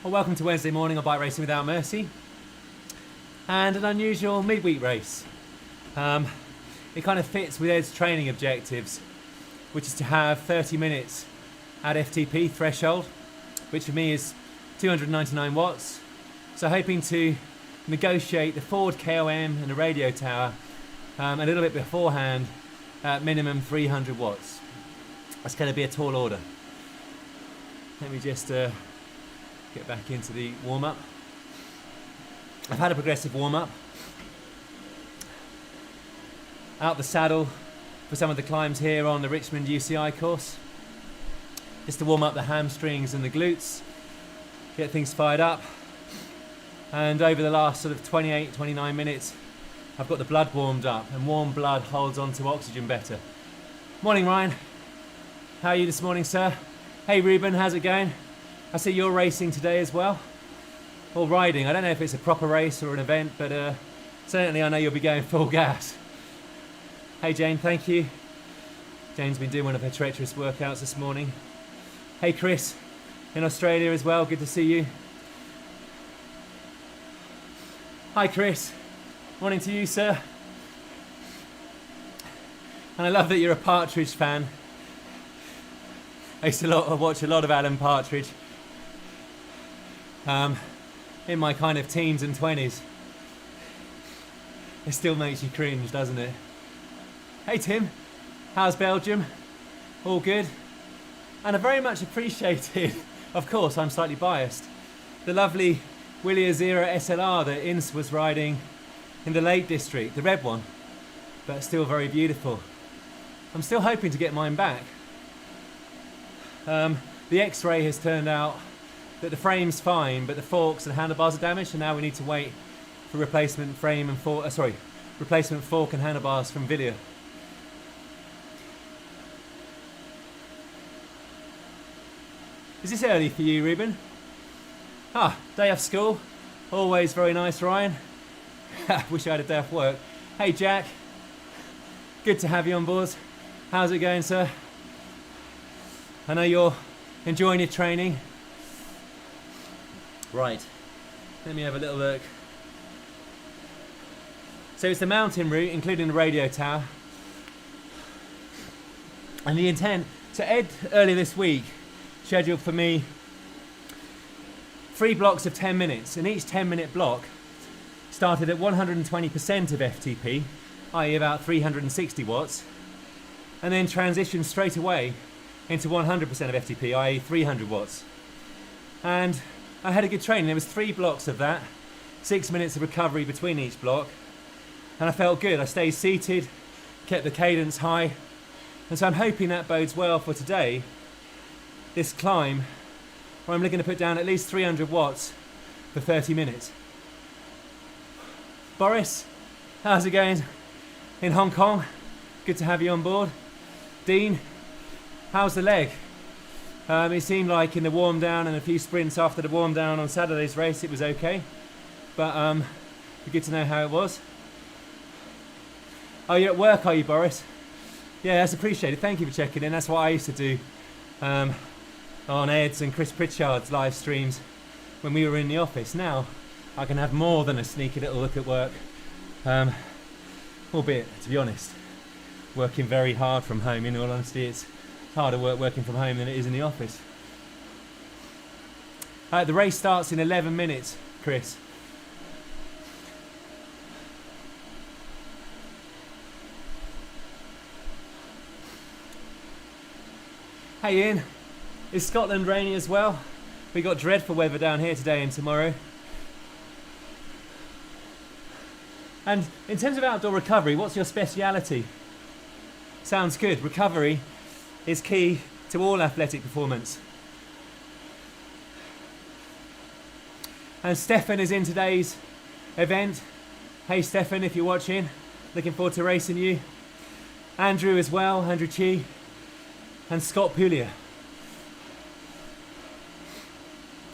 Well, welcome to Wednesday morning on Bike Racing Without Mercy, and an unusual midweek race. It kind of fits with Ed's training objectives, which is to have 30 minutes at FTP threshold, which for me is 299 watts. So hoping to negotiate the forward KOM and the radio tower a little bit beforehand at minimum 300 watts. That's going to be a tall order. Let me just get back into the warm-up. I've had a progressive warm-up. Out the saddle for some of the climbs here on the Richmond UCI course. Just to warm up the hamstrings and the glutes, get things fired up. And over the last sort of 28, 29 minutes, I've got the blood warmed up, and warm blood holds onto oxygen better. Morning, Ryan. How are you this morning, sir? Hey, Ruben, how's it going? I see you're racing today as well. Or riding. I don't know if it's a proper race or an event, but certainly I know you'll be going full gas. Hey, Jane, thank you. Jane's been doing one of her treacherous workouts this morning. Hey, Chris, in Australia as well. Good to see you. Hi, Chris. Morning to you, sir. And I love that you're a Partridge fan. I used to watch a lot of Alan Partridge in my kind of teens and 20s. It still makes you cringe, doesn't it? Hey Tim, how's Belgium? All good? And I very much appreciated, of course I'm slightly biased, the lovely Willia Zero SLR that Ince was riding in the Lake District, the red one, but still very beautiful. I'm still hoping to get mine back. The X-ray has turned out that the frame's fine, but the forks and handlebars are damaged, and now we need to wait for replacement frame and replacement fork and handlebars from Villiers. Is this early for you, Ruben? Day off school. Always very nice, Ryan. Wish I had a day off work. Hey, Jack. Good to have you on board. How's it going, sir? I know you're enjoying your training. Right, let me have a little look. So it's the mountain route, including the radio tower. And the intent, so Ed earlier this week scheduled for me 3 blocks of 10 minutes, and each 10-minute block started at 120% of FTP, i.e. about 360 watts, and then transitioned straight away into 100% of FTP, i.e. 300 watts. And I had a good training. There was 3 blocks of that, 6 minutes of recovery between each block, and I felt good. I stayed seated, kept the cadence high, and so I'm hoping that bodes well for today, this climb, where I'm looking to put down at least 300 watts for 30 minutes. Boris, how's it going in Hong Kong? Good to have you on board. Dean, how's the leg? It seemed like in the warm down and a few sprints after the warm down on Saturday's race it was okay, but it'd be good to know how it was. Oh, you're at work, are you, Boris? Yeah, that's appreciated. Thank you for checking in. That's what I used to do on Ed's and Chris Pritchard's live streams when we were in the office. Now I can have more than a sneaky little look at work, albeit, to be honest, working very hard from home. In all honesty, it's harder work working from home than it is in the office. The race starts in 11 minutes, Chris. Hey Ian, is Scotland rainy as well? We got dreadful weather down here today and tomorrow. And in terms of outdoor recovery, what's your speciality? Sounds good. Recovery is key to all athletic performance. And Stefan is in today's event. Hey Stefan, if you're watching, looking forward to racing you. Andrew as well, Andrew Chi, and Scott Poulier.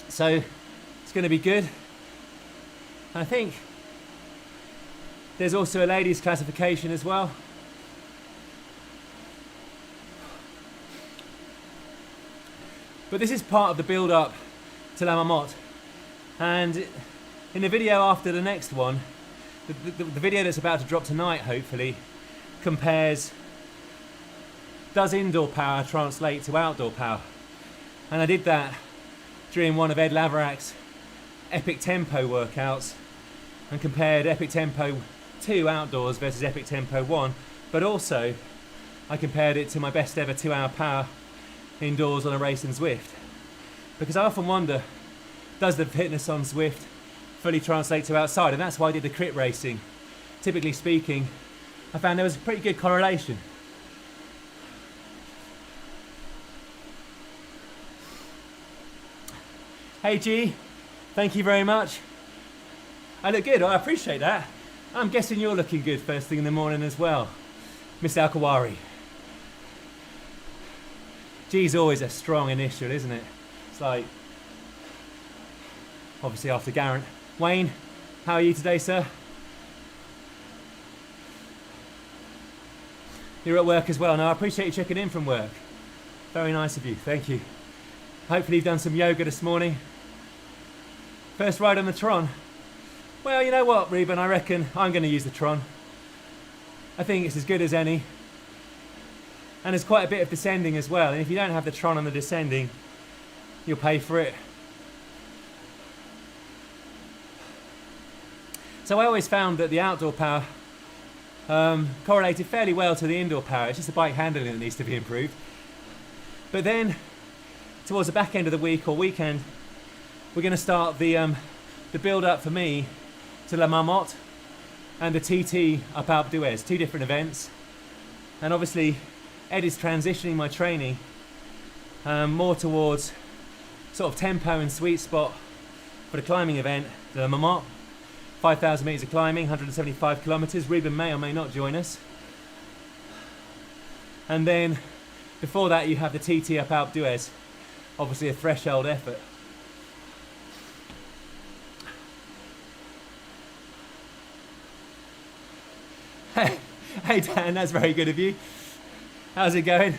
So it's going to be good. I think there's also a ladies classification as well. But this is part of the build-up to La Marmotte. And in the video after the next one, the video that's about to drop tonight, hopefully, compares, does indoor power translate to outdoor power? And I did that during one of Ed Laverak's Epic Tempo workouts and compared Epic Tempo 2 outdoors versus Epic Tempo 1, but also I compared it to my best ever 2-hour power indoors on a race in Zwift. Because I often wonder, does the fitness on Zwift fully translate to outside? And that's why I did the crit racing. Typically speaking, I found there was a pretty good correlation. Hey G, thank you very much. I look good, I appreciate that. I'm guessing you're looking good first thing in the morning as well. Mr. Al-Kawari. G's always a strong initial, isn't it? It's like, obviously after Garant. Wayne, how are you today, sir? You're at work as well. Now, I appreciate you checking in from work. Very nice of you, thank you. Hopefully you've done some yoga this morning. First ride on the Tron. Well, you know what, Reuben, I reckon I'm going to use the Tron. I think it's as good as any. And there's quite a bit of descending as well. And if you don't have the Tron on the descending, you'll pay for it. So I always found that the outdoor power correlated fairly well to the indoor power. It's just the bike handling that needs to be improved. But then, towards the back end of the week or weekend, we're going to start the build-up for me to La Marmotte and the TT up Alpe d'Huez, 2 different events. And obviously, Ed is transitioning my training more towards sort of tempo and sweet spot for the climbing event, the La Marmotte. 5,000 metres of climbing, 175 kilometres. Reuben may or may not join us. And then, before that, you have the TT up Alpe d'Huez, obviously a threshold effort. Hey Dan, that's very good of you. How's it going?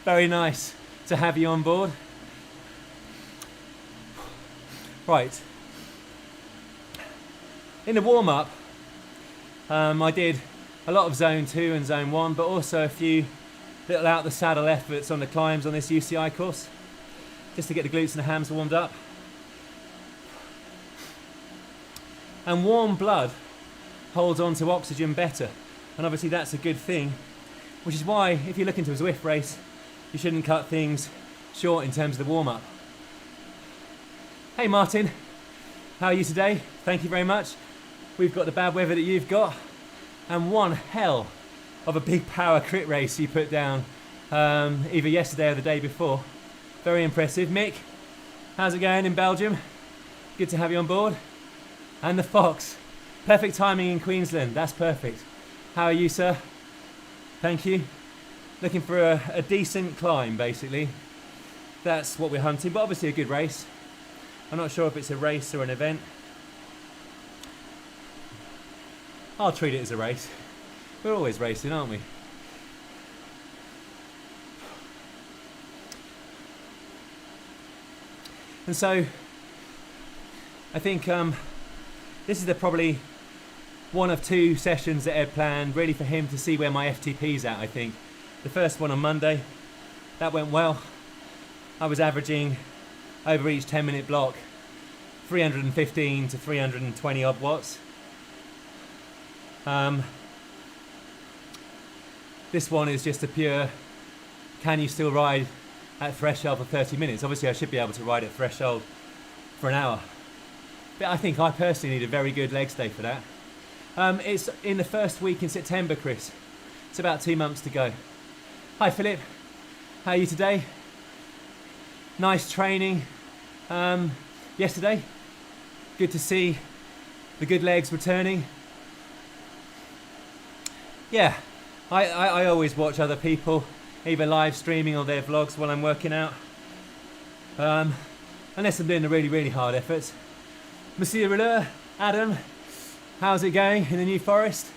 Very nice to have you on board. Right. In the warm-up, I did a lot of zone 2 and zone 1, but also a few little out the saddle efforts on the climbs on this UCI course, just to get the glutes and the hams warmed up. And warm blood holds on to oxygen better, and obviously that's a good thing, which is why if you're looking to a Zwift race, you shouldn't cut things short in terms of the warm-up. Hey Martin, how are you today? Thank you very much. We've got the bad weather that you've got, and one hell of a big power crit race you put down either yesterday or the day before. Very impressive. Mick, how's it going in Belgium? Good to have you on board. And the Fox, perfect timing in Queensland, that's perfect. How are you, sir? Thank you. Looking for a decent climb, basically. That's what we're hunting, but obviously a good race. I'm not sure if it's a race or an event. I'll treat it as a race. We're always racing, aren't we? And so, I think this is probably one of 2 sessions that Ed planned, really for him to see where my FTP's at, I think. The first one on Monday, that went well. I was averaging over each 10-minute block 315 to 320 odd watts. This one is just a pure, can you still ride at threshold for 30 minutes? Obviously I should be able to ride at threshold for an hour. But I think I personally need a very good legs day for that. It's in the first week in September, Chris. It's about 2 months to go. Hi Philip, how are you today? Nice training yesterday. Good to see the good legs returning. Yeah, I always watch other people, either live streaming or their vlogs while I'm working out. Unless I'm doing the really, really hard efforts. Monsieur Rouleur, Adam, how's it going in the New Forest?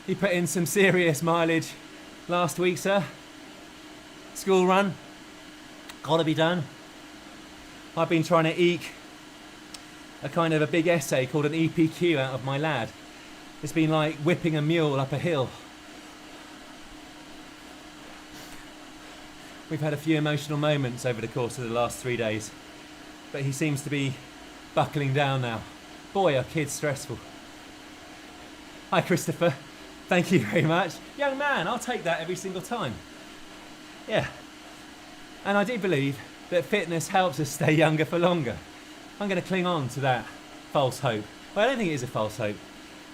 You put in some serious mileage last week, sir. School run. Gotta be done. I've been trying to eke a kind of a big essay called an EPQ out of my lad. It's been like whipping a mule up a hill. We've had a few emotional moments over the course of the last 3 days, but he seems to be buckling down now. Boy, are kids stressful. Hi Christopher, thank you very much. Young man, I'll take that every single time. Yeah, and I do believe that fitness helps us stay younger for longer. I'm going to cling on to that false hope. Well, I don't think it is a false hope,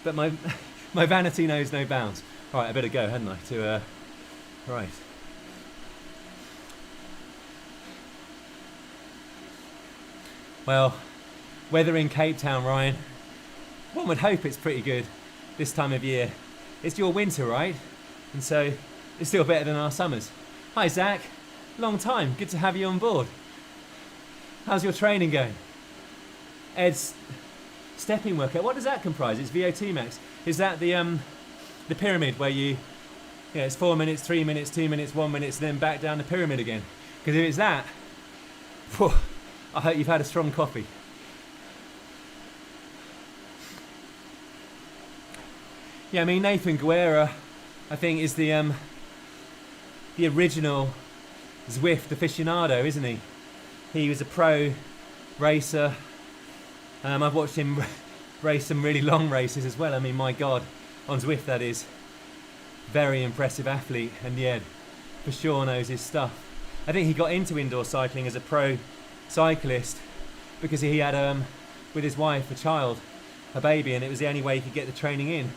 but my vanity knows no bounds. Right, I better go, hadn't I? Right. Well, weather in Cape Town, Ryan. One would hope it's pretty good this time of year. It's your winter, right? And so it's still better than our summers. Hi, Zach. Long time. Good to have you on board. How's your training going? Ed's stepping workout. What does that comprise? It's VO2 max. Is that the pyramid where it's 4 minutes, 3 minutes, 2 minutes, 1 minute, then back down the pyramid again? Because if it's that, whew, I hope you've had a strong coffee. Yeah, I mean, Nathan Guerra, I think, is the original Zwift aficionado, isn't he? He was a pro racer. I've watched him race some really long races as well. I mean, my God, on Zwift that is. Very impressive athlete, and yeah, for sure knows his stuff. I think he got into indoor cycling as a pro cyclist because he had, with his wife, a baby, and it was the only way he could get the training in.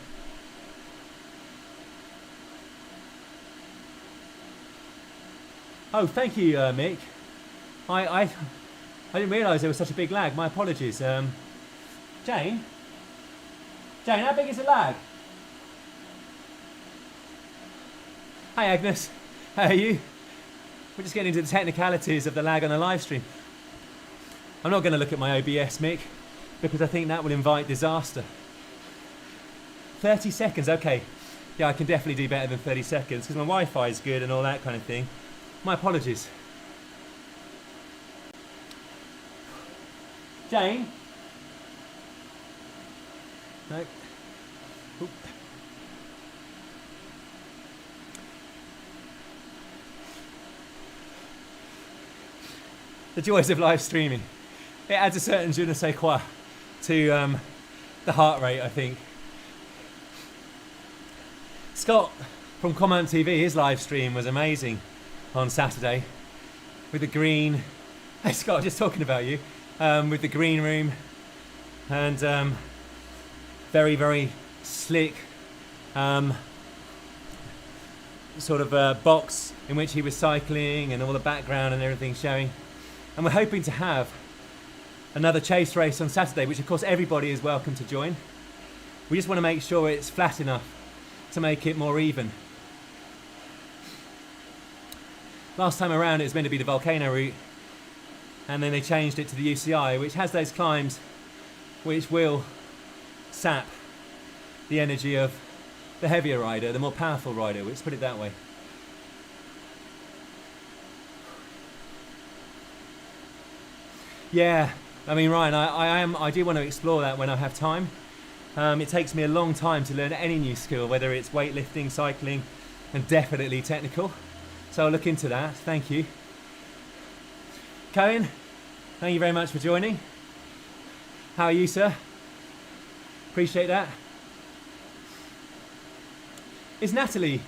Oh, thank you, Mick. I didn't realise there was such a big lag. My apologies. Jane, how big is the lag? Hi, Agnes. How are you? We're just getting into the technicalities of the lag on the live stream. I'm not going to look at my OBS, Mick, because I think that will invite disaster. 30 seconds, okay. Yeah, I can definitely do better than 30 seconds because my Wi-Fi is good and all that kind of thing. My apologies. Jane? No. Oop. The joys of live streaming. It adds a certain je ne sais quoi to the heart rate, I think. Scott from Comment TV, his live stream was amazing on Saturday with the green. Hey Scott, just talking about you. With the green room and very, very slick sort of box in which he was cycling and all the background and everything showing. And we're hoping to have another chase race on Saturday, which of course everybody is welcome to join. We just want to make sure it's flat enough to make it more even. Last time around it was meant to be the volcano route, and then they changed it to the UCI, which has those climbs which will sap the energy of the heavier rider, the more powerful rider, let's put it that way. Yeah, I mean, Ryan, I do want to explore that when I have time. It takes me a long time to learn any new skill, whether it's weightlifting, cycling, and definitely technical. So I'll look into that. Thank you. Cohen, thank you very much for joining. How are you, sir? Appreciate that. Is Natalie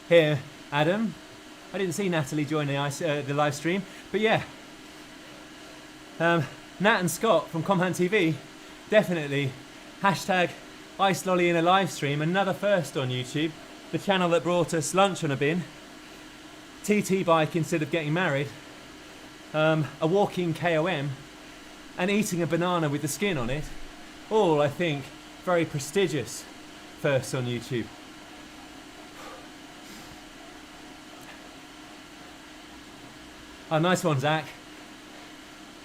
here, Adam? I didn't see Natalie join the live stream, but yeah. Nat and Scott from Comhan TV, definitely. Hashtag Ice Lolly in a live stream, another first on YouTube. The channel that brought us lunch on a bin, TT bike instead of getting married, a walking KOM, and eating a banana with the skin on it. All, I think, very prestigious firsts on YouTube. Oh, nice one, Zach.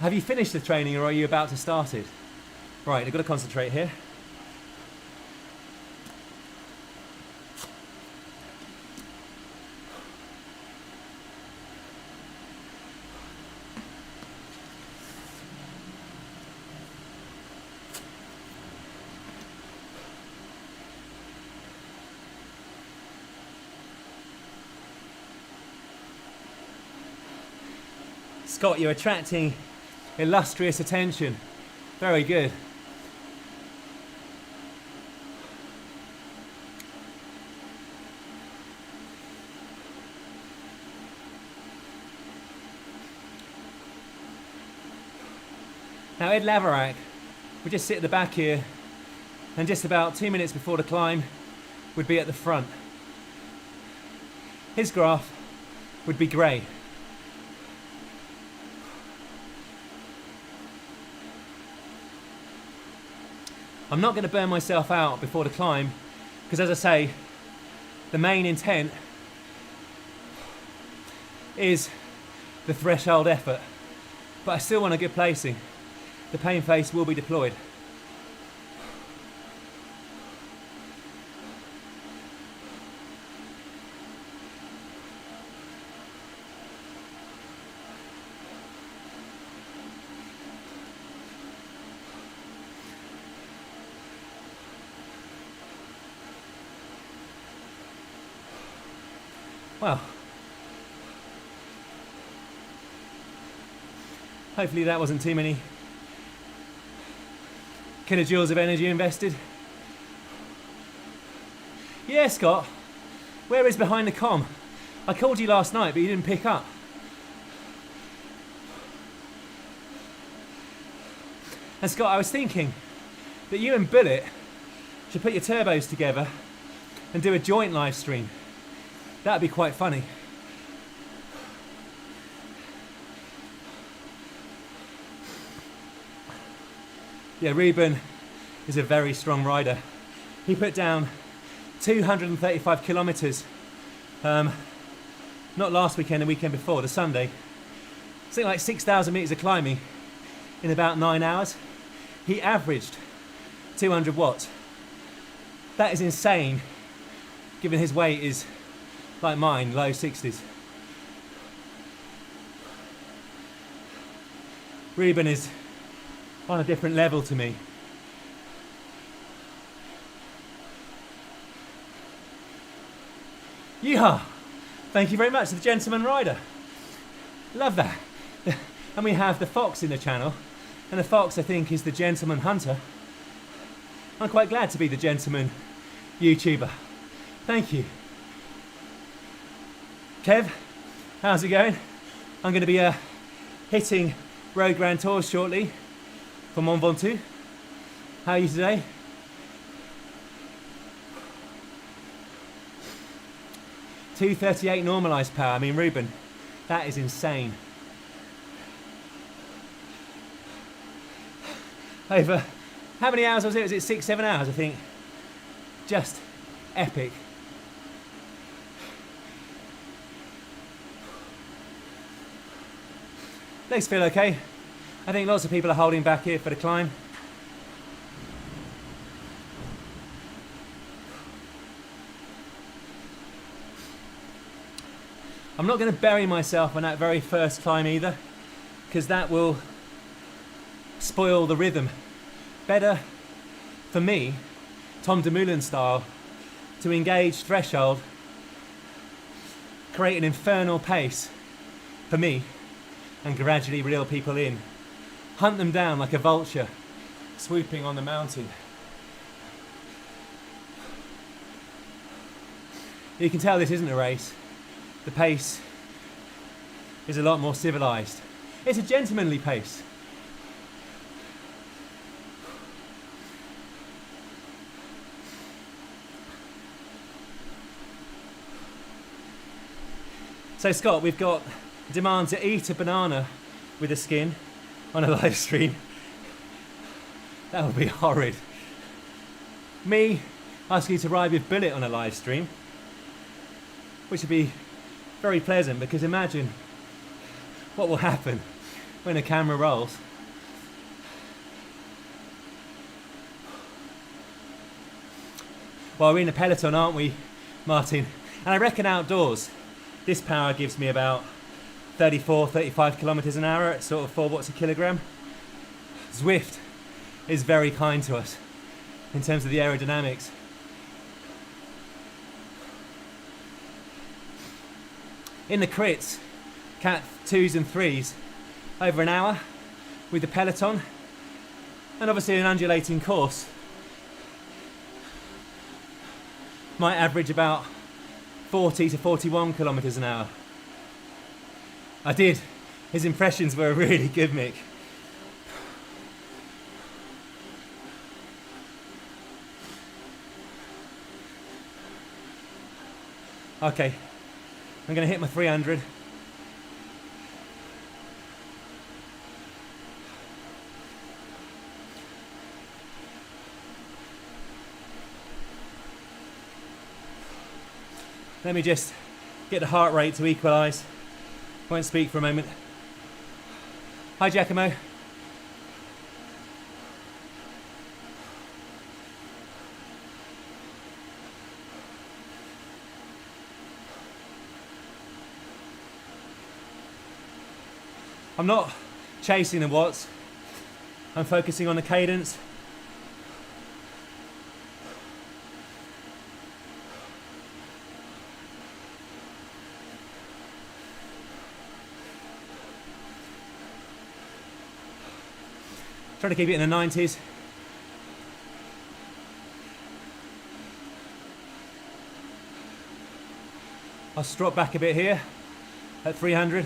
Have you finished the training or are you about to start it? Right, I've got to concentrate here. Scott, you're attracting illustrious attention. Very good. Now Ed Laverack would just sit at the back here, and just about 2 minutes before the climb would be at the front. His graph would be grey. I'm not going to burn myself out before the climb because, as I say, the main intent is the threshold effort, but I still want a good placing. The pain face will be deployed. Well, hopefully that wasn't too many kilojoules of energy invested. Yeah, Scott, where is behind the comm? I called you last night, but you didn't pick up. And Scott, I was thinking that you and Bullet should put your turbos together and do a joint live stream. That'd be quite funny. Yeah, Ruben is a very strong rider. He put down 235 kilometers, not last weekend, the weekend before, the Sunday. Something like 6,000 meters of climbing in about 9 hours. He averaged 200 watts. That is insane, given his weight is like mine, low 60s. Ruben is on a different level to me. Yeehaw! Thank you very much to the gentleman rider. Love that. And we have the fox in the channel, and the fox I think is the gentleman hunter. I'm quite glad to be the gentleman YouTuber. Thank you. Kev, how's it going? I'm going to be hitting Road Grand Tours shortly for Mont Ventoux. How are you today? .238 normalised power. I mean, Ruben, that is insane. Over, how many hours was it? Was it 6-7 hours, I think? Just epic. Legs feel okay. I think lots of people are holding back here for the climb. I'm not going to bury myself on that very first climb either, because that will spoil the rhythm. Better for me, Tom Dumoulin style, to engage threshold, create an infernal pace for me, and gradually reel people in. Hunt them down like a vulture, swooping on the mountain. You can tell this isn't a race. The pace is a lot more civilised. It's a gentlemanly pace. So Scott, we've got demand to eat a banana with a skin on a live stream. That would be horrid. Me asking you to ride with Bullet on a live stream, which would be very pleasant, because imagine what will happen when a camera rolls. Well, we're in a peloton, aren't we, Martin? And I reckon outdoors, this power gives me about 34, 35 kilometers an hour at sort of 4 watts a kilogram. Zwift is very kind to us in terms of the aerodynamics. In the crits, cat 2s and 3s, over an hour with the peloton, and obviously an undulating course. Might average about 40 to 41 kilometers an hour. I did. His impressions were really good, Mick. Okay, I'm going to hit my 300. Let me just get the heart rate to equalise. Won't speak for a moment. Hi, Giacomo. I'm not chasing the watts. I'm focusing on the cadence. Try to keep it in the 90s. I'll strop back a bit here at 300.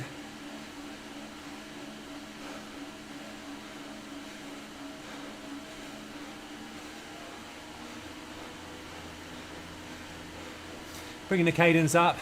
Bringing the cadence up.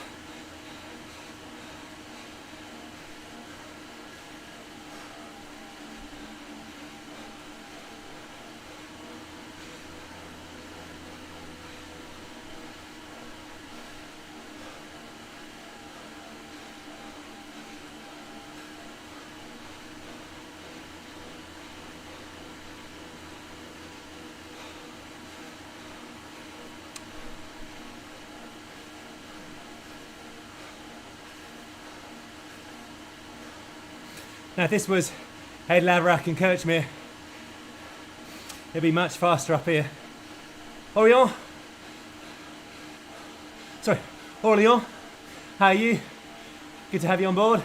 Now if this was Head Laverack and Kirchmere, it'd be much faster up here. Orion? Sorry, Orleans, how are you? Good to have you on board.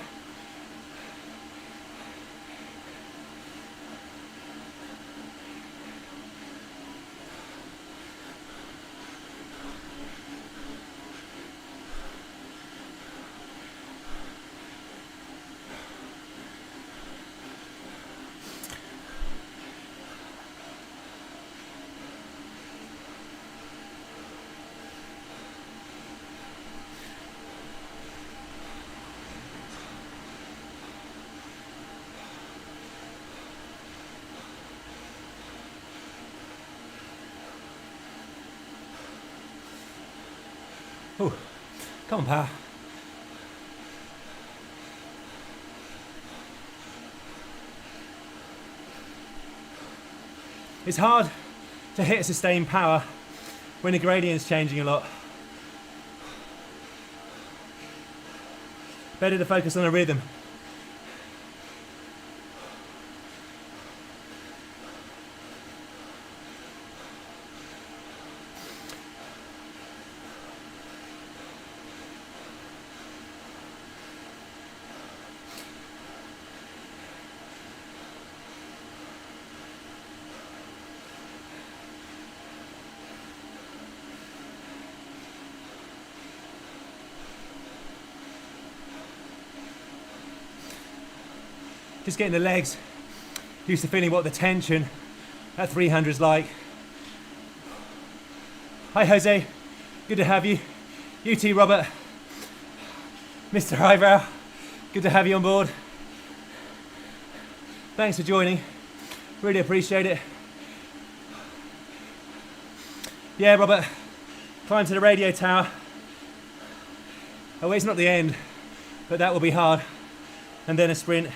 Ooh, come on, pal. It's hard to hit sustained power when the gradient's changing a lot. Better to focus on a rhythm. Just getting the legs used to feeling what the tension at 300 is like. Hi Jose, good to have you. UT Robert, Mr. Eyebrow, good to have you on board. Thanks for joining, really appreciate it. Yeah Robert, climb to the radio tower. Oh, it's not the end, but that will be hard. And then a sprint.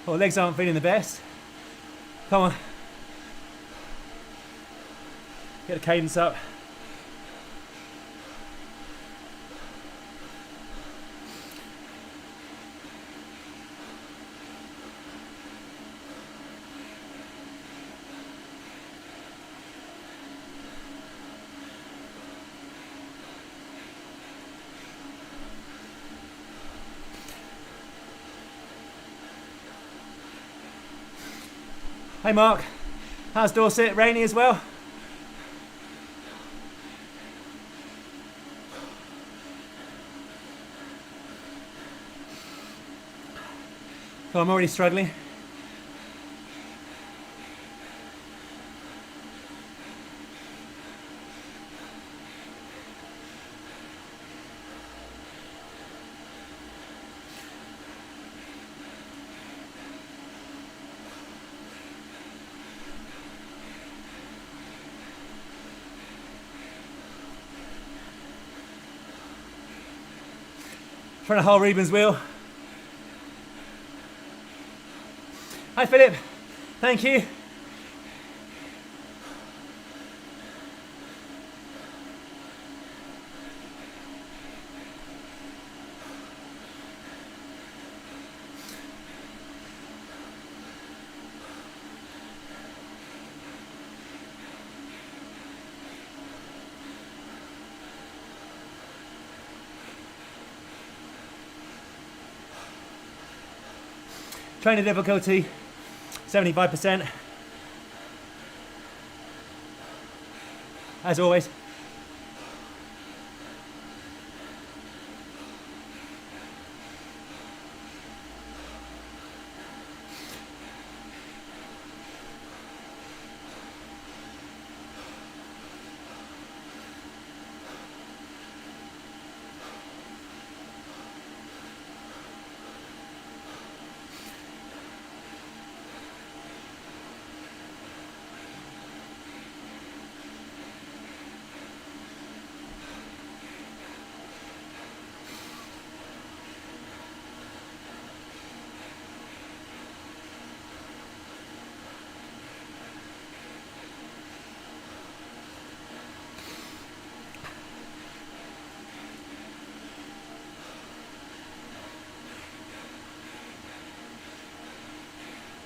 Well, legs aren't feeling the best. Come on. Get the cadence up. Hey Mark, how's Dorset? Rainy as well? So I'm already struggling. Trying to hold Ruben's wheel. Hi Philip, thank you. Training difficulty, 75%. As always.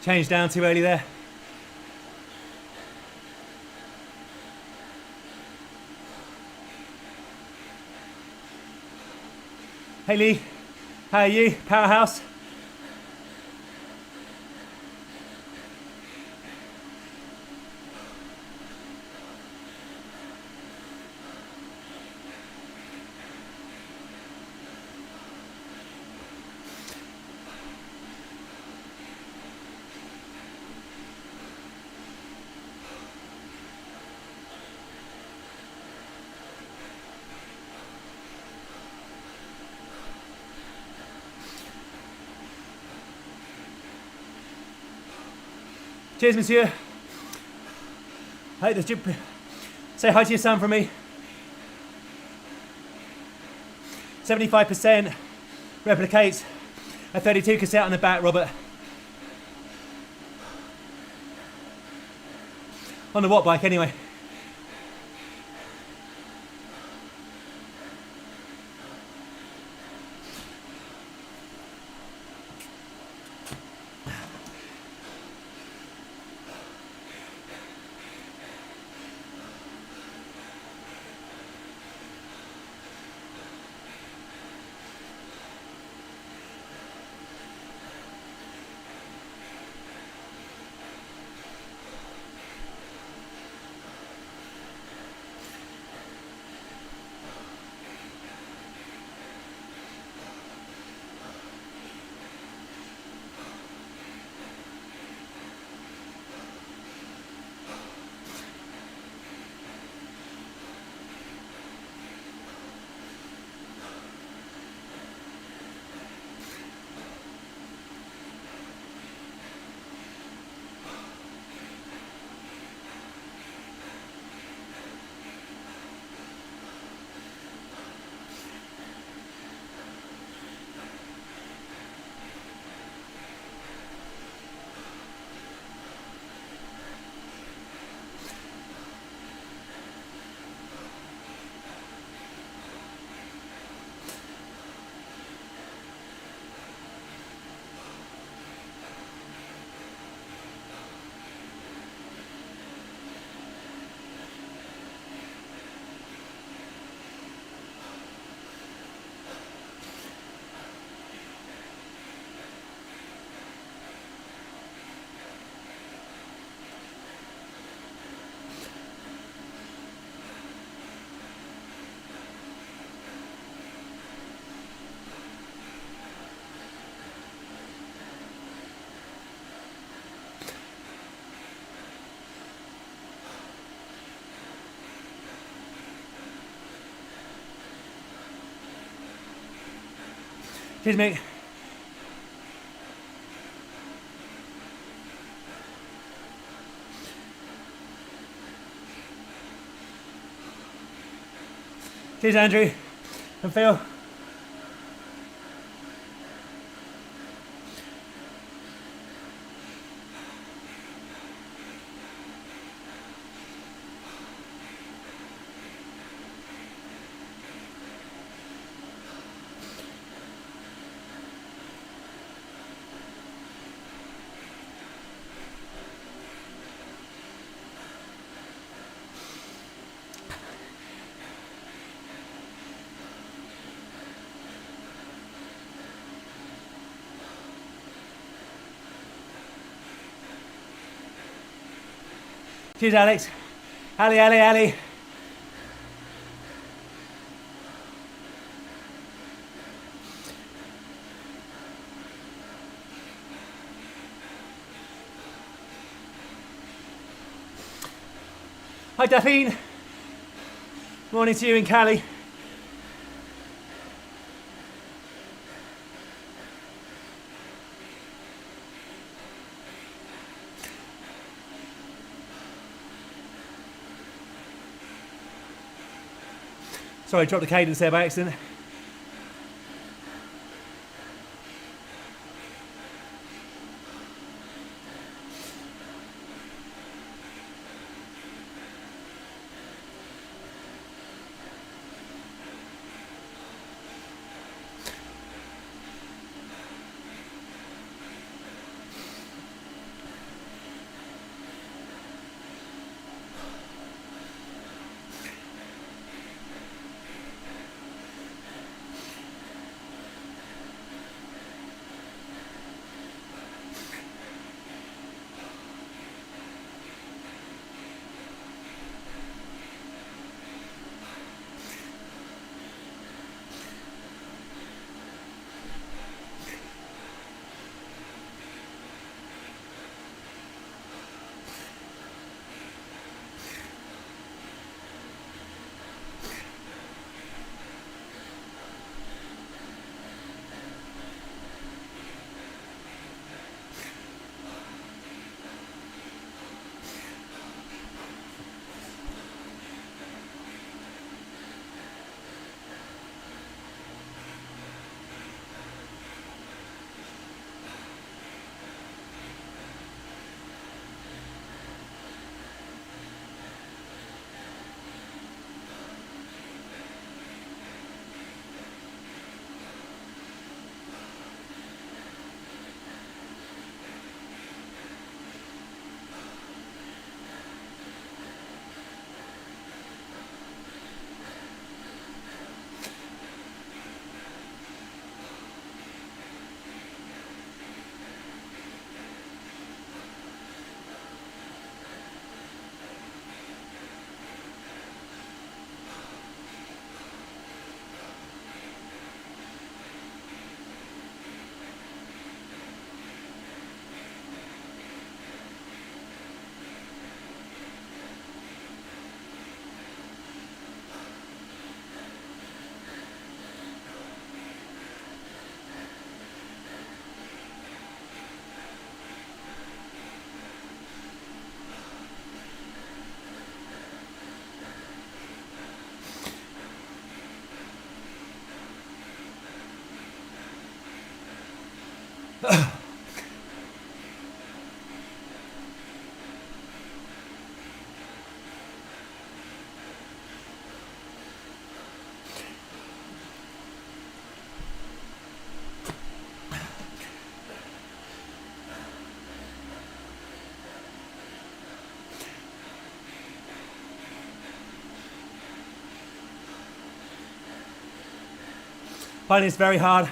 Changed down too early there. Hey Lee, how are you? Powerhouse? Cheers, monsieur. Hey, say hi to your son from me. 75% replicates a 32 cassette on the back, Robert. On the watt bike, anyway. Cheers, Mick. Cheers, Andrew and Phil. Cheers, Alex. Ali. Hi, Daphne. Morning to you in Cali. Sorry, dropped the cadence there by accident. Finding this very hard.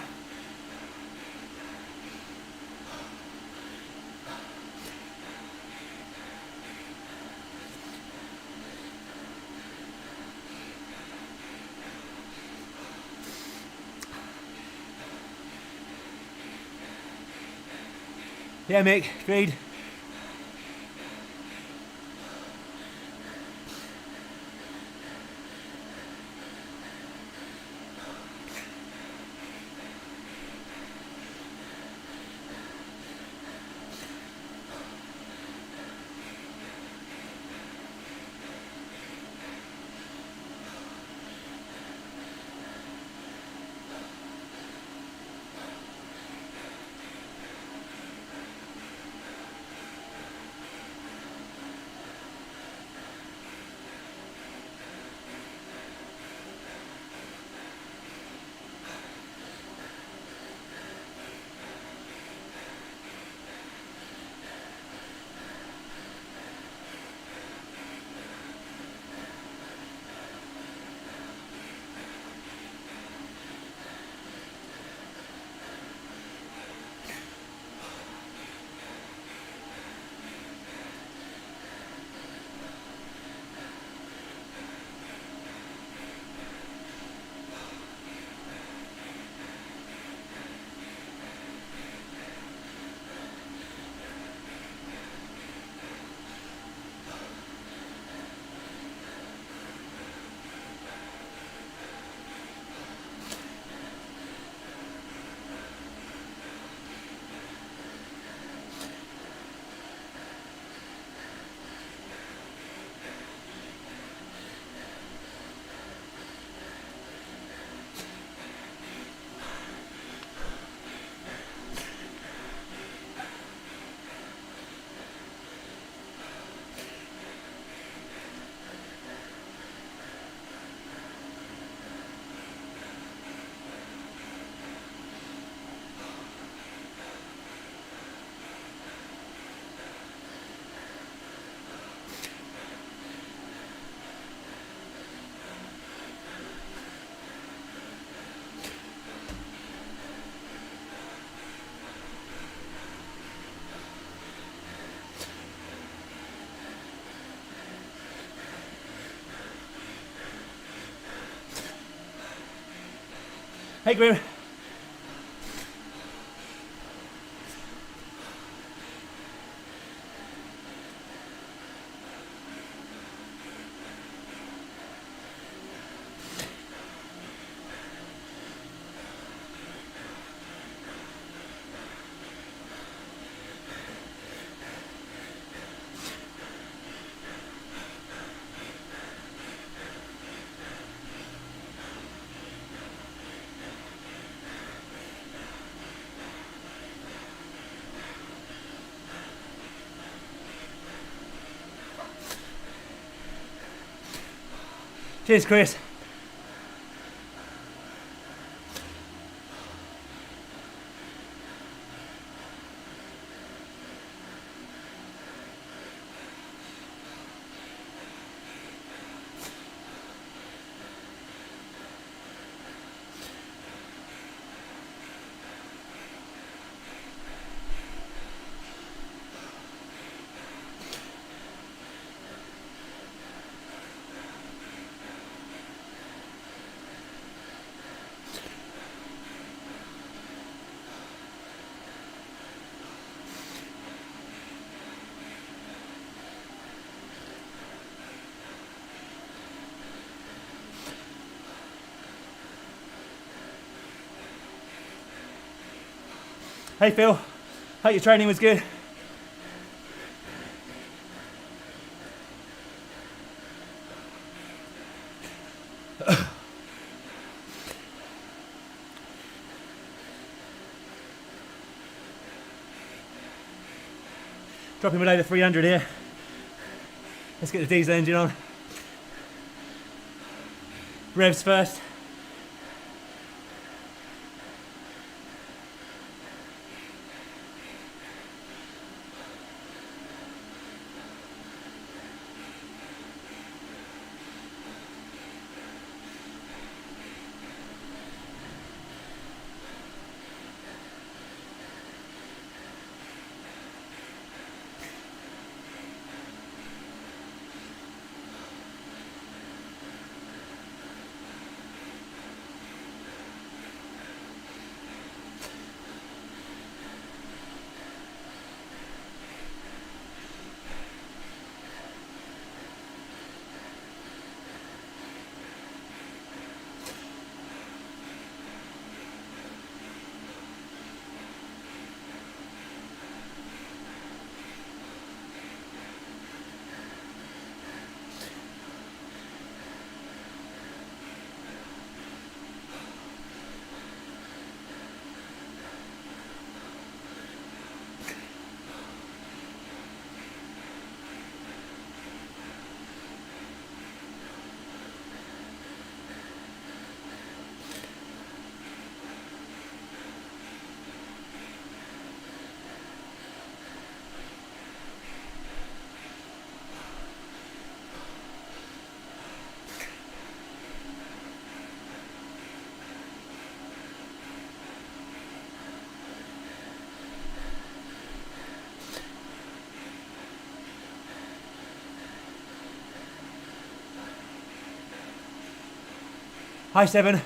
Yeah, Mick, agreed. Hey, Grim. Cheers, Chris. Hey, Phil. Hope your training was good. Dropping below the 300 here. Let's get the diesel engine on. Revs first. Hi, Seven.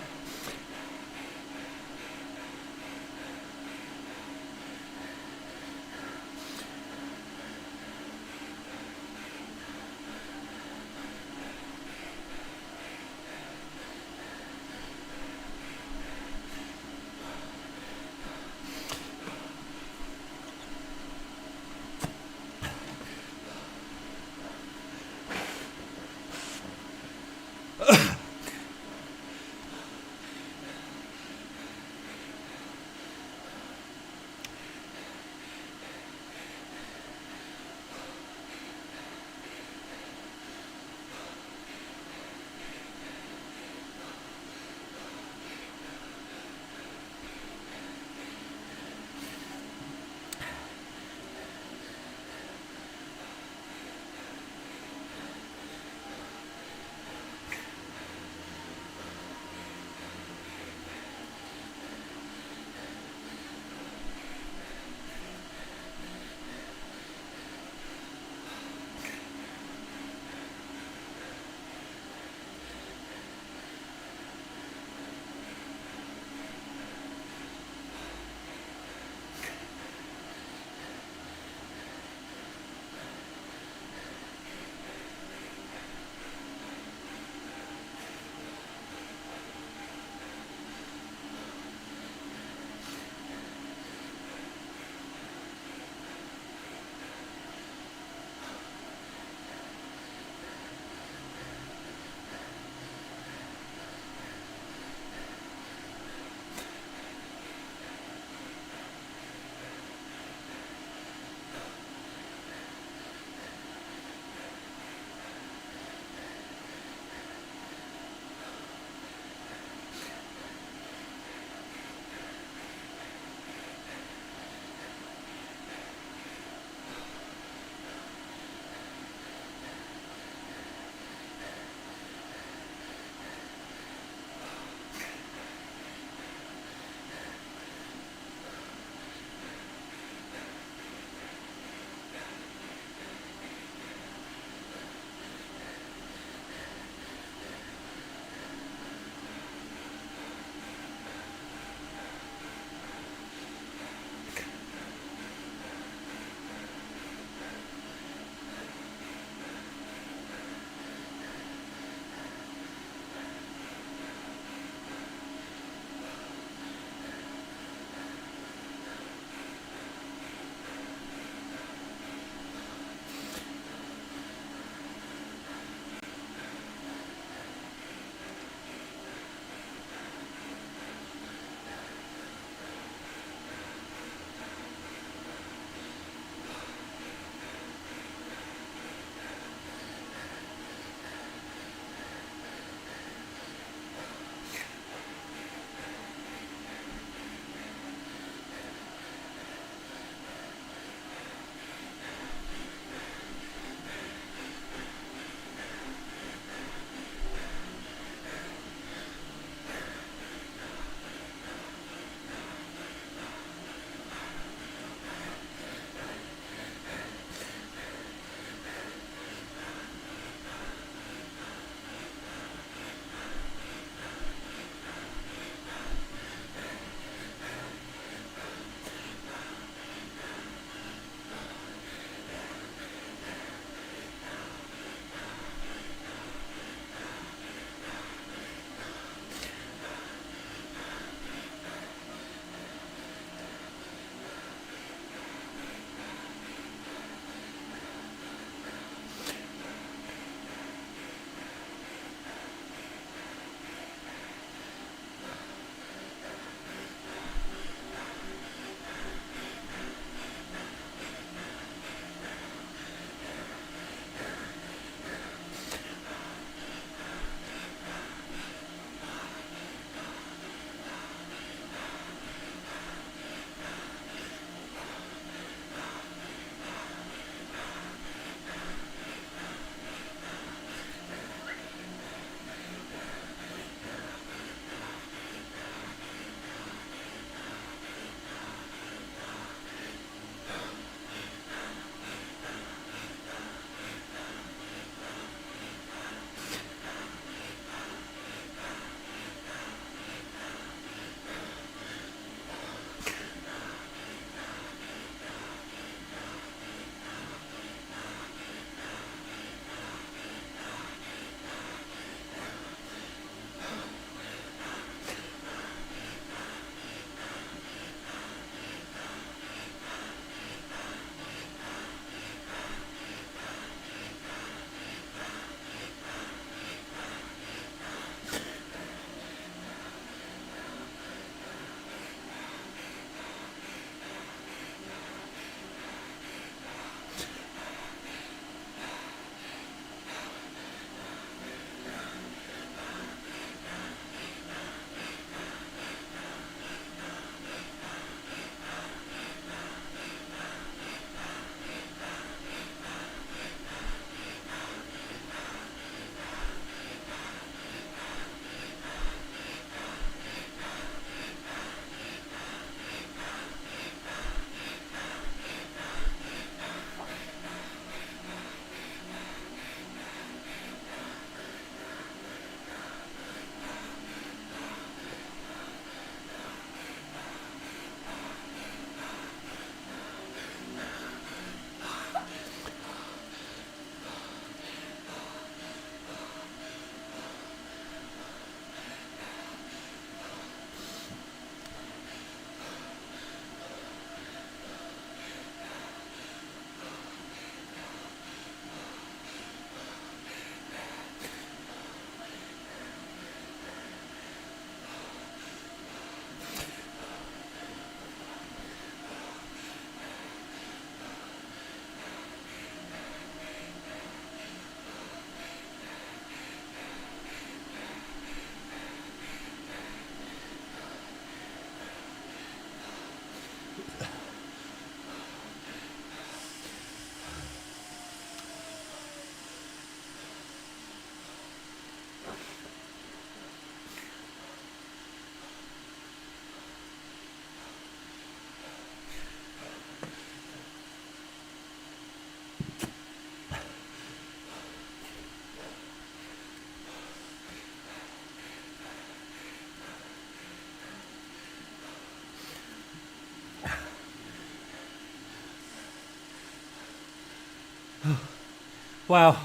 Wow,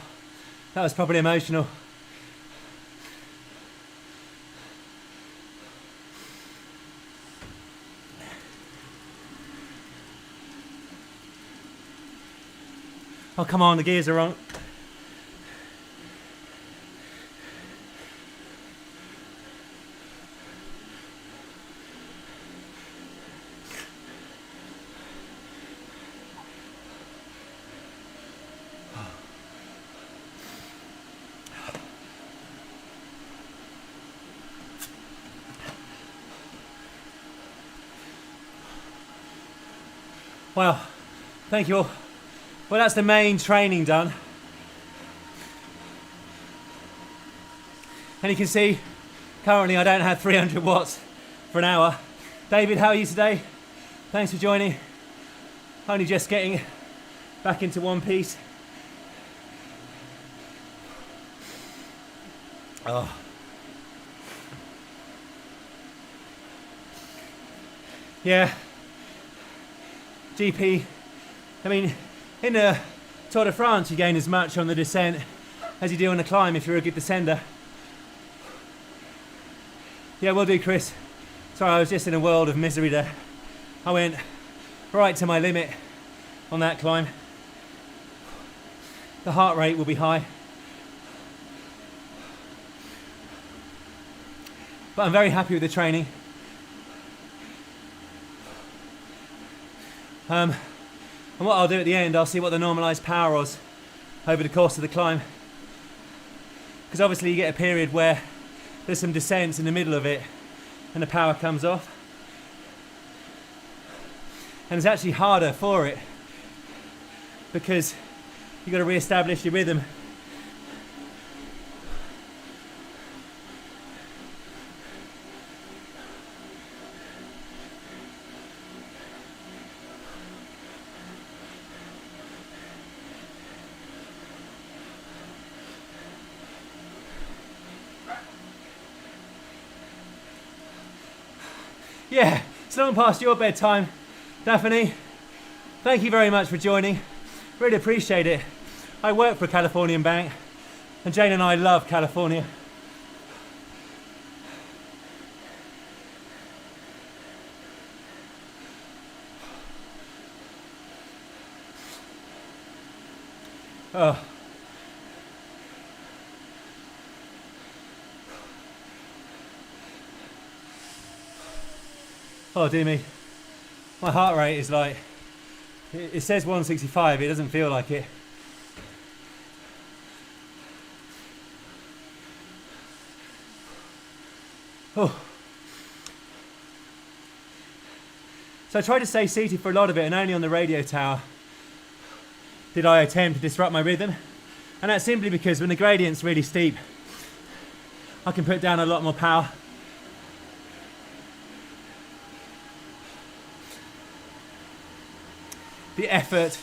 that was probably emotional. Oh, come on, the gears are wrong. Wow, thank you all. Well, that's the main training done. And you can see, currently I don't have 300 watts for an hour. David, how are you today? Thanks for joining. Only just getting back into one piece. Oh. Yeah. GP, I mean, in the Tour de France you gain as much on the descent as you do on the climb if you're a good descender. Yeah, will do, Chris. Sorry, I was just in a world of misery there. I went right to my limit on that climb. The heart rate will be high. But I'm very happy with the training. And what I'll do at the end, I'll see what the normalised power was over the course of the climb. Because obviously you get a period where there's some descents in the middle of it and the power comes off. And it's actually harder for it because you've got to re-establish your rhythm. Yeah, it's long past your bedtime, Daphne. Thank you very much for joining. Really appreciate it. I work for a Californian bank, and Jane and I love California. Oh. Oh dear me, my heart rate is like, it says 165, it doesn't feel like it. Oh. So I tried to stay seated for a lot of it, and only on the radio tower did I attempt to disrupt my rhythm. And that's simply because when the gradient's really steep, I can put down a lot more power. The effort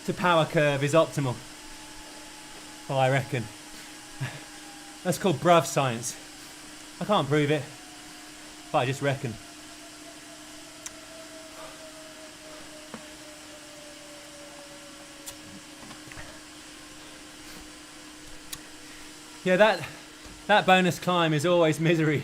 to power curve is optimal. Well, I reckon. That's called bruv science. I can't prove it, but I just reckon. Yeah, that bonus climb is always misery.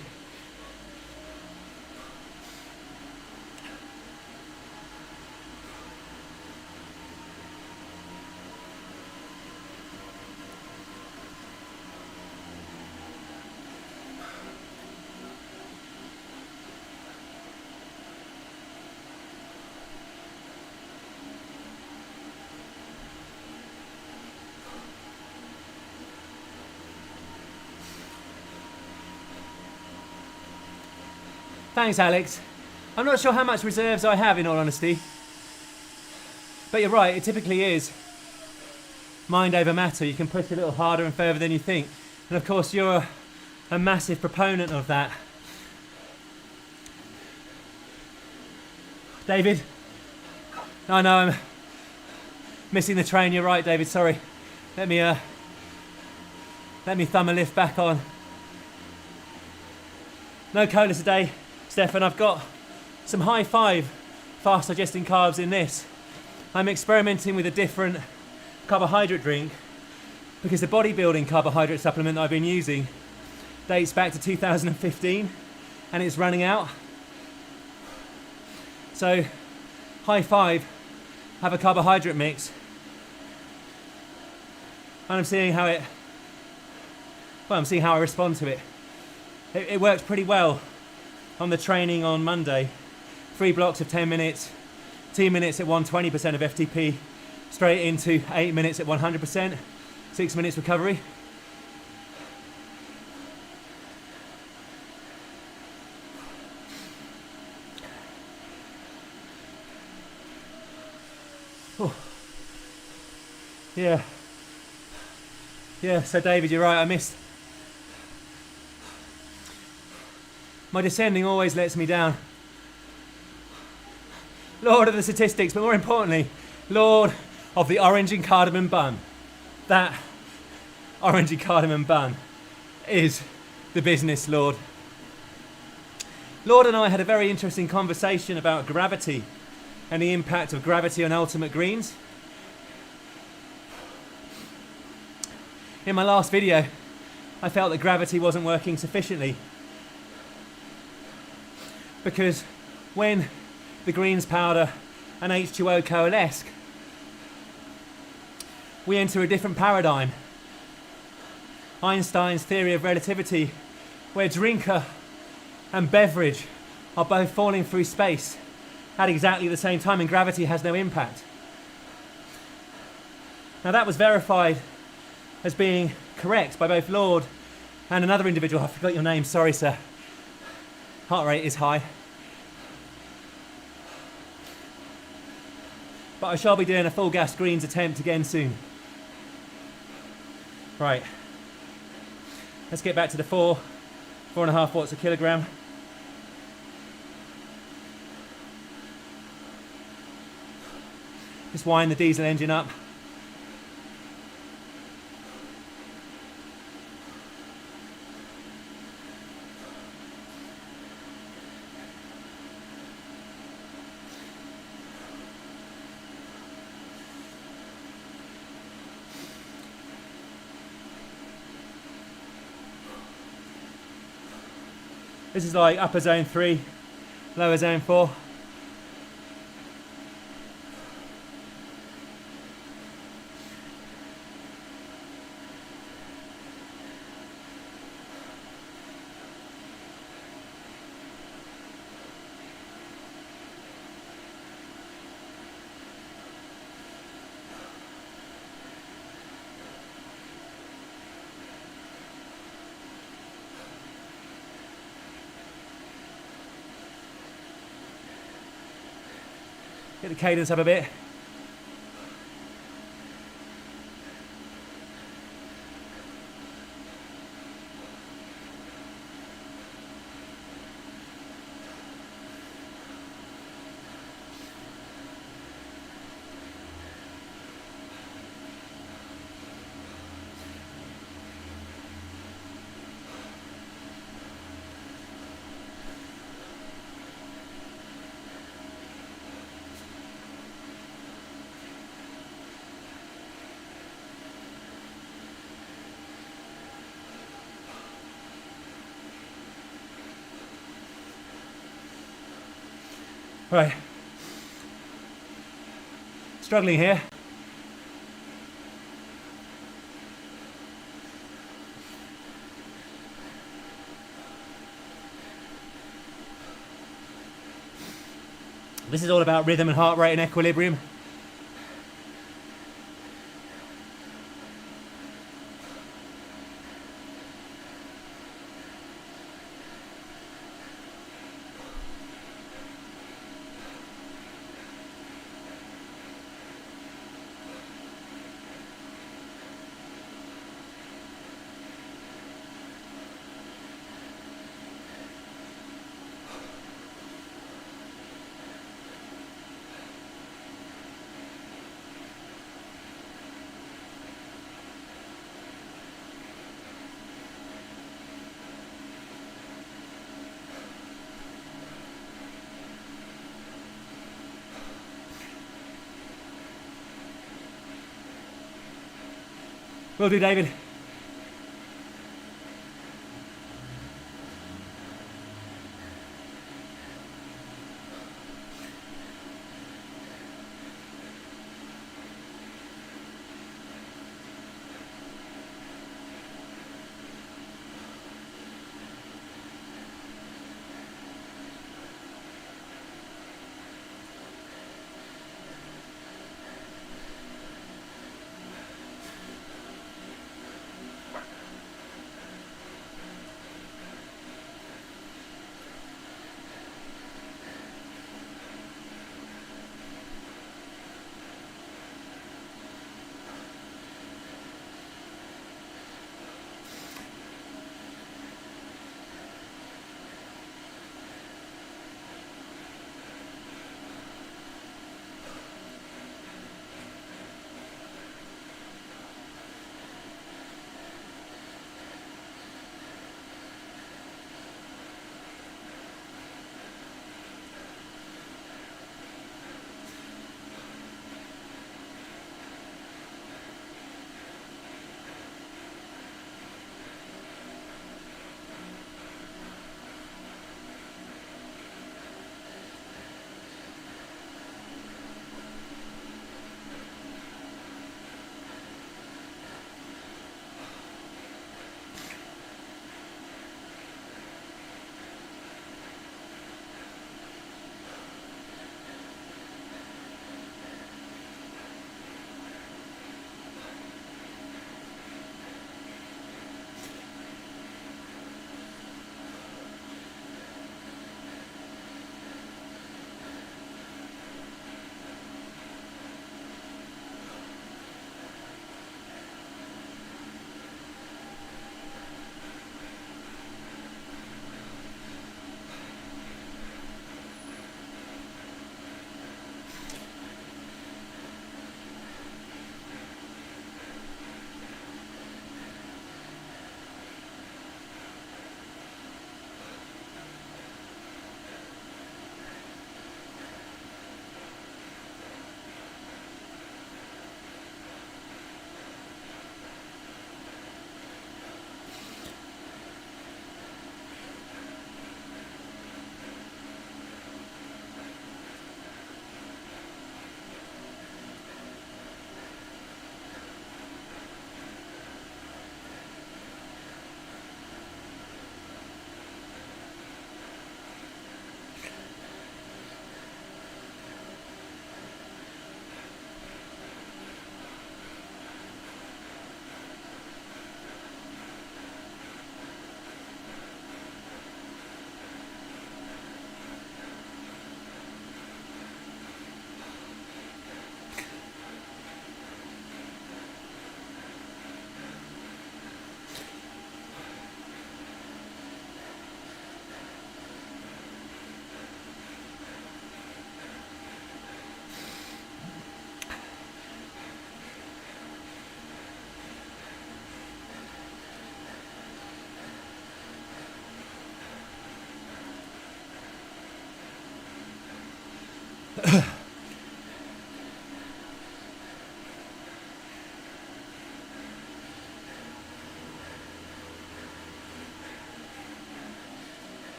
Thanks, Alex. I'm not sure how much reserves I have, in all honesty. But you're right, it typically is mind over matter. You can push a little harder and further than you think. And of course, you're a massive proponent of that. David? I know I'm missing the train. You're right, David. Sorry. Let me thumb a lift back on. No cola today, Stefan. I've got some high five fast digesting carbs in this. I'm experimenting with a different carbohydrate drink because the bodybuilding carbohydrate supplement that I've been using dates back to 2015 and it's running out. So, high five, have a carbohydrate mix. And I'm seeing how I respond to it. It worked pretty well on the training on Monday. 3 blocks of 10 minutes, 2 minutes at 120% of FTP, straight into 8 minutes at 100%, 6 minutes recovery. Oh. Yeah, so David, you're right, I missed. My descending always lets me down. Lord of the statistics, but more importantly, Lord of the orange and cardamom bun. That orange and cardamom bun is the business, Lord. Lord and I had a very interesting conversation about gravity and the impact of gravity on ultimate greens. In my last video, I felt that gravity wasn't working sufficiently because when the greens powder and H2O coalesce, we enter a different paradigm. Einstein's theory of relativity, where drinker and beverage are both falling through space at exactly the same time and gravity has no impact. Now that was verified as being correct by both Lord and another individual. I forgot your name, sorry sir. Heart rate is high. But I shall be doing a full gas greens attempt again soon. Right. Let's get back to the 4.5 watts a kilogram. Just wind the diesel engine up. This is like upper zone 3, lower zone 4. Get the cadence up a bit. Right. Struggling here. This is all about rhythm and heart rate and equilibrium. Will do, David.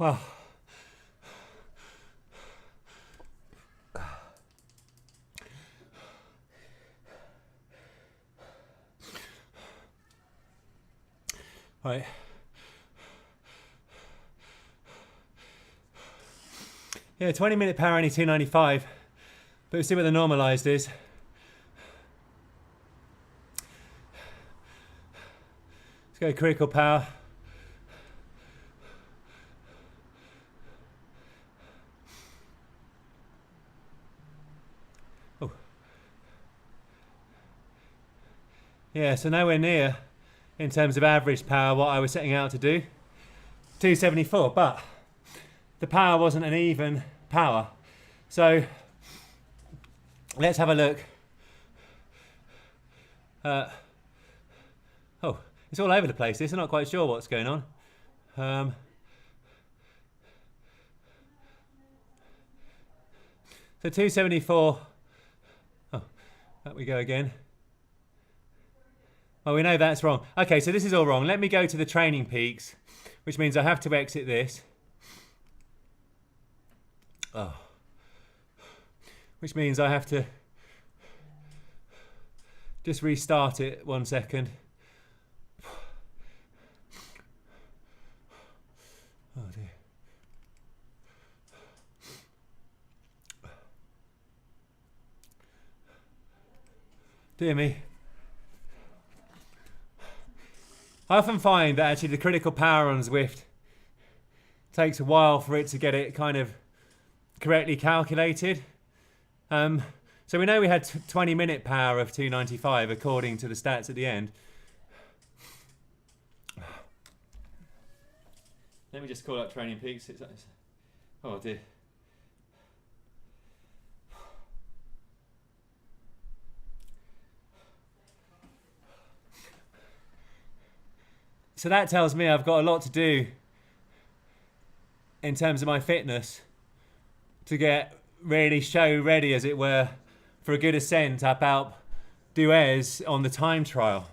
Well, right. Yeah, 20-minute power only 295, but we'll see what the normalised is. Let's go critical power. Oh. Yeah, so nowhere near in terms of average power what I was setting out to do. 274, but the power wasn't an even power. So let's have a look. Oh, it's all over the place. I'm not quite sure what's going on. So 274. Oh, back we go again. Oh, we know that's wrong. Okay, so this is all wrong. Let me go to the training peaks, which means I have to exit this. Oh. Which means I have to just restart it 1 second. Oh dear. Dear me. I often find that actually the critical power on Zwift takes a while for it to get it kind of correctly calculated. So we know we had 20-minute power of 295 according to the stats at the end. Let me just call up Training Peaks. Oh dear. So that tells me I've got a lot to do in terms of my fitness to get really show ready, as it were, for a good ascent up Alpe d'Huez on the time trial.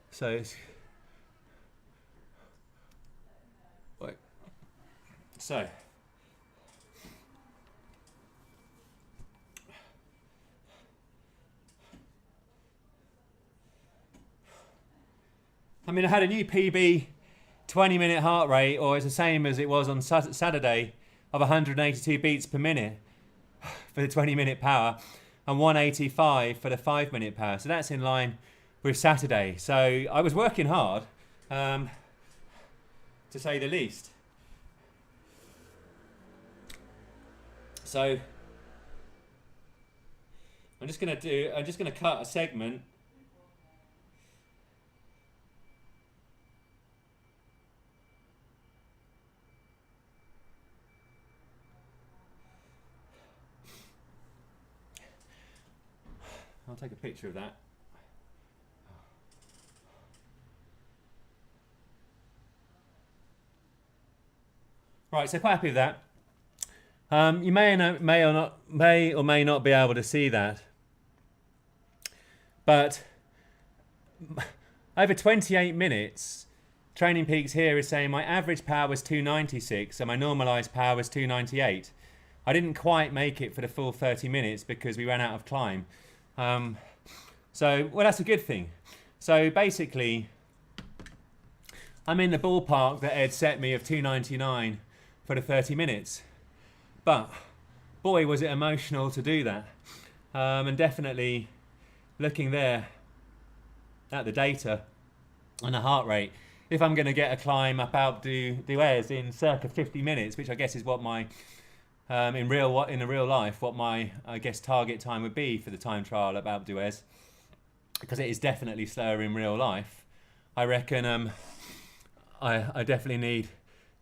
So it's wait. So I mean, I had a new PB 20-minute heart rate, or it's the same as it was on Saturday, of 182 beats per minute for the 20-minute power, and 185 for the 5-minute power. So that's in line with Saturday. So I was working hard, to say the least. So I'm just going to cut a segment. I'll take a picture of that. Right, so quite happy with that. You may or may not be able to see that, but over 28 minutes, Training Peaks here is saying my average power was 296 and my normalised power was 298. I didn't quite make it for the full 30 minutes because we ran out of climb. So, well, that's a good thing. So basically, I'm in the ballpark that Ed set me of 299 for the 30 minutes. But boy, was it emotional to do that. And definitely looking there at the data and the heart rate, if I'm going to get a climb up Alpe d'Huez in circa 50 minutes, which I guess is what my in real life, what my, I guess, target time would be for the time trial at Alpe d'Huez, because it is definitely slower in real life. I reckon I definitely need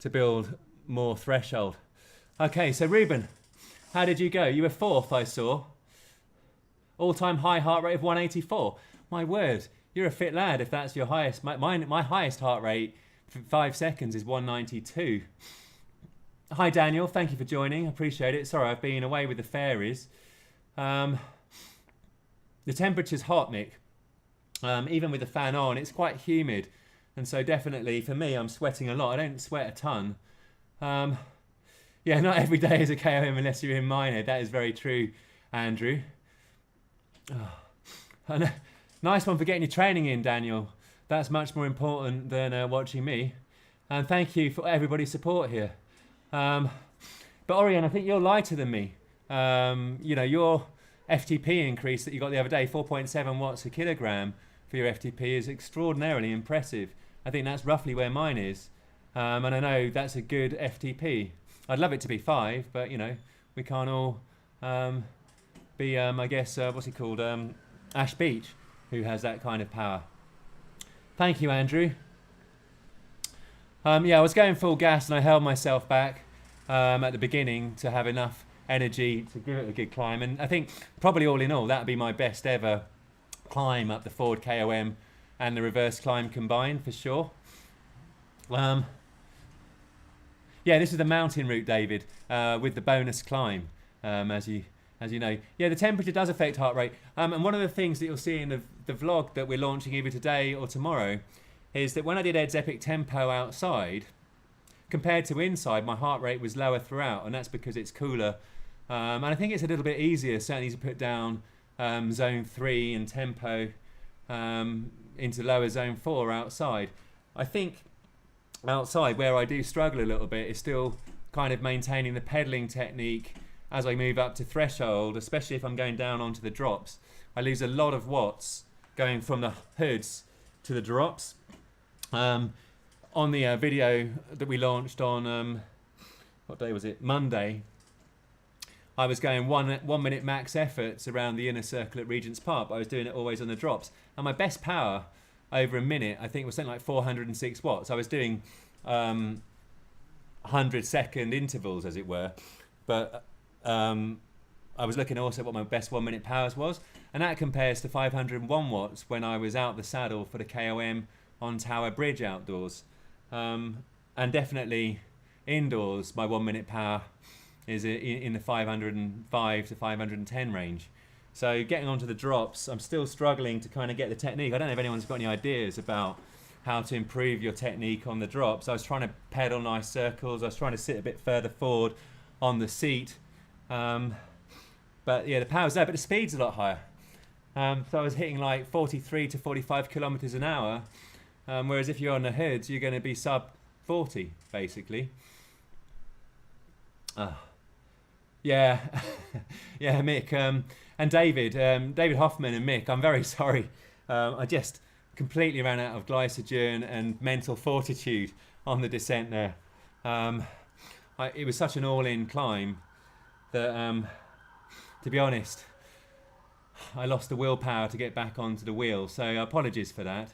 to build more threshold. Okay, so Ruben, how did you go? You were 4th, I saw. All-time high heart rate of 184. My word, you're a fit lad if that's your highest. My highest heart rate for 5 seconds is 192. Hi Daniel, thank you for joining. I appreciate it. Sorry, I've been away with the fairies. The temperature's hot, Nick. Even with the fan on, it's quite humid. And so definitely for me, I'm sweating a lot. I don't sweat a ton. Yeah, not every day is a KOM unless you're in Minehead. That is very true, Andrew. Oh. Nice one for getting your training in, Daniel. That's much more important than watching me. And thank you for everybody's support here. But Orion, I think you're lighter than me. Your FTP increase that you got the other day, 4.7 watts a kilogram for your FTP, is extraordinarily impressive. I think that's roughly where mine is. And I know that's a good FTP. I'd love it to be 5, but we can't all be, I guess, what's he called? Ash Beach, who has that kind of power. Thank you, Andrew. I was going full gas and I held myself back at the beginning to have enough energy to give it a good climb. And I think probably all in all, that would be my best ever climb up the forward KOM and the reverse climb combined for sure. This is the mountain route, David, with the bonus climb, as you know. Yeah, the temperature does affect heart rate. And one of the things that you'll see in the vlog that we're launching either today or tomorrow is that when I did Ed's Epic Tempo outside, compared to inside, my heart rate was lower throughout, and that's because it's cooler. And I think it's a little bit easier, certainly, to put down zone 3 and tempo into lower zone 4 outside. I think outside, where I do struggle a little bit, is still kind of maintaining the pedaling technique as I move up to threshold, especially if I'm going down onto the drops. I lose a lot of watts going from the hoods to the drops. On the video that we launched on, what day was it? Monday, I was going 1 minute max efforts around the inner circle at Regent's Park, but I was doing it always on the drops. And my best power over a minute, I think, was something like 406 watts. I was doing 100-second intervals, as it were. But I was looking also at what my best 1 minute powers was, and that compares to 501 watts when I was out the saddle for the KOM on Tower Bridge outdoors. And definitely indoors, my 1 minute power is in the 505 to 510 range. So getting onto the drops, I'm still struggling to kind of get the technique. I don't know if anyone's got any ideas about how to improve your technique on the drops. I was trying to pedal nice circles. I was trying to sit a bit further forward on the seat. But yeah, the power's there, but the speed's a lot higher. So I was hitting like 43 to 45 kilometers an hour. Whereas if you're on the hoods, you're going to be sub 40, basically. Yeah, yeah, Mick and David, David Hoffman and Mick. I'm very sorry. I just completely ran out of glycogen and mental fortitude on the descent there. It was such an all-in climb that, to be honest, I lost the willpower to get back onto the wheel. So apologies for that.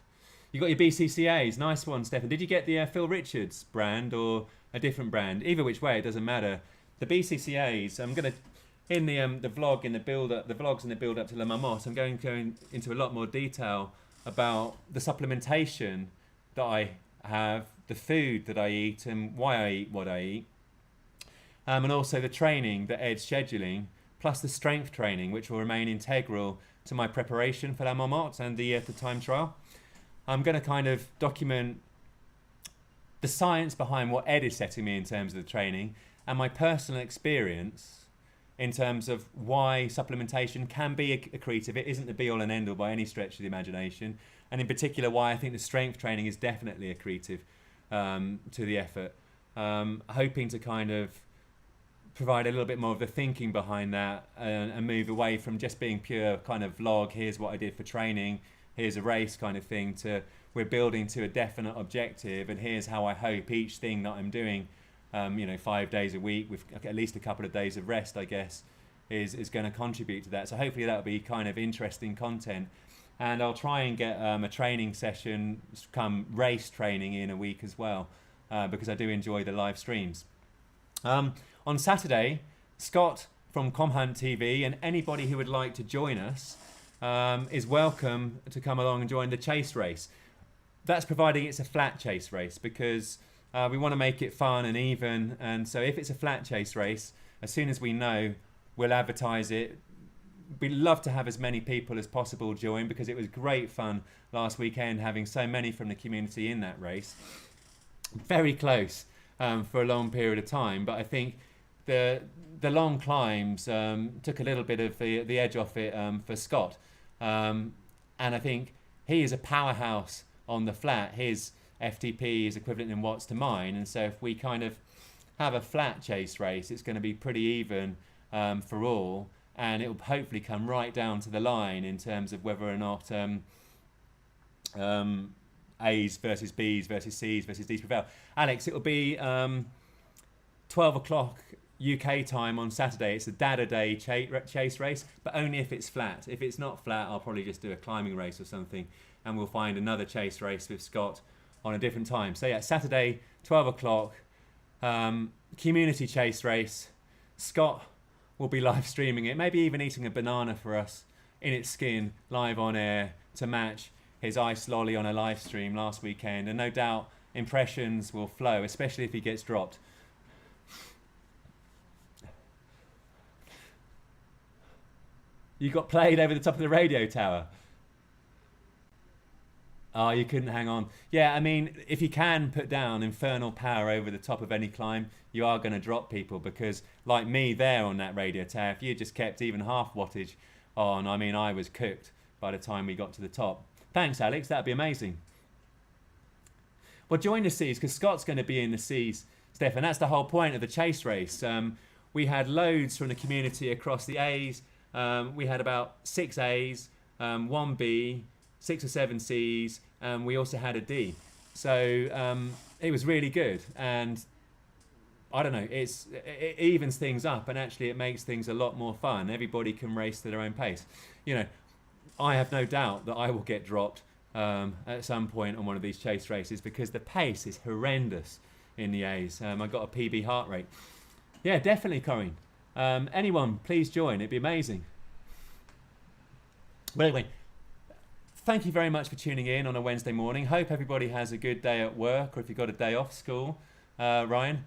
You got your BCCAs, nice one, Stefan. Did you get the Phil Richards brand or a different brand? Either which way, it doesn't matter. The BCCAs, I'm going to, in the vlog, in the build-up, the vlogs in the build-up to La Marmotte, I'm going to go into a lot more detail about the supplementation that I have, the food that I eat and why I eat what I eat, and also the training that Ed's scheduling, plus the strength training, which will remain integral to my preparation for La Marmotte and the time trial. I'm going to kind of document the science behind what Ed is setting me in terms of the training and my personal experience in terms of why supplementation can be accretive. It isn't the be-all and end-all by any stretch of the imagination. And in particular, why I think the strength training is definitely accretive to the effort. Hoping to kind of provide a little bit more of the thinking behind that and move away from just being pure kind of vlog, here's what I did for training, here's a race kind of thing, to we're building to a definite objective, and here's how I hope each thing that I'm doing, 5 days a week with at least a couple of days of rest, I guess, is going to contribute to that. So hopefully that'll be kind of interesting content. And I'll try and get a training session, come race training in a week as well, because I do enjoy the live streams. On Saturday, Scott from ComHunt TV and anybody who would like to join us is welcome to come along and join the chase race. That's providing it's a flat chase race, because we want to make it fun and even. And so if it's a flat chase race, as soon as we know, we'll advertise it we'd love to have as many people as possible join, because it was great fun last weekend having so many from the community in that race. Very close for a long period of time, but I think the long climbs took a little bit of the edge off it for Scott, and I think he is a powerhouse on the flat. His FTP is equivalent in watts to mine, and so if we kind of have a flat chase race, it's going to be pretty even for all, and it will hopefully come right down to the line in terms of whether or not A's versus B's versus C's versus D's prevail. Alex, it will be 12 o'clock UK time on Saturday. It's a Dada Day chase race, but only if it's flat. If it's not flat, I'll probably just do a climbing race or something, and we'll find another chase race with Scott on a different time. So yeah, Saturday, 12 o'clock, community chase race. Scott will be live streaming it, maybe even eating a banana for us in its skin, live on air, to match his ice lolly on a live stream last weekend. And no doubt impressions will flow, especially if he gets dropped. You got played over the top of the radio tower. Oh, you couldn't hang on. Yeah, I mean, if you can put down infernal power over the top of any climb, you are going to drop people, because like me there on that radio tower, if you just kept even half wattage on, I mean, I was cooked by the time we got to the top. Thanks, Alex. That'd be amazing. Well, join the C's, because Scott's going to be in the C's, Stefan. That's the whole point of the chase race. We had loads from the community across the A's. We had about 6 A's, 1 B, 6 or 7 C's, and we also had a D. So it was really good, and I don't know, it evens things up, and actually it makes things a lot more fun. Everybody can race to their own pace. You know, I have no doubt that I will get dropped at some point on one of these chase races, because the pace is horrendous in the A's. I got a PB heart rate. Yeah, definitely, Corinne. Anyone, please join. It'd be amazing. Well, anyway, thank you very much for tuning in on a Wednesday morning. Hope everybody has a good day at work, or if you've got a day off school, Ryan,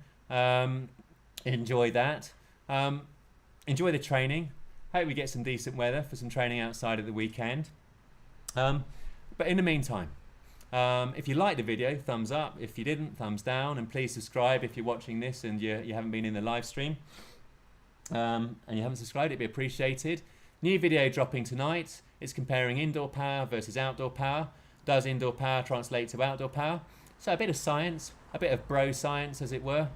enjoy that. Enjoy the training. Hope we get some decent weather for some training outside at the weekend. But in the meantime, if you liked the video, thumbs up. If you didn't, thumbs down. And please subscribe if you're watching this and you haven't been in the live stream. And you haven't subscribed, it'd be appreciated. New video dropping tonight. It's comparing indoor power versus outdoor power. Does indoor power translate to outdoor power? So a bit of science, a bit of bro science, as it were.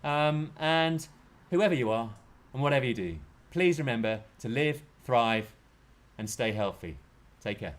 And whoever you are and whatever you do, please remember to live, thrive, and stay healthy. Take care.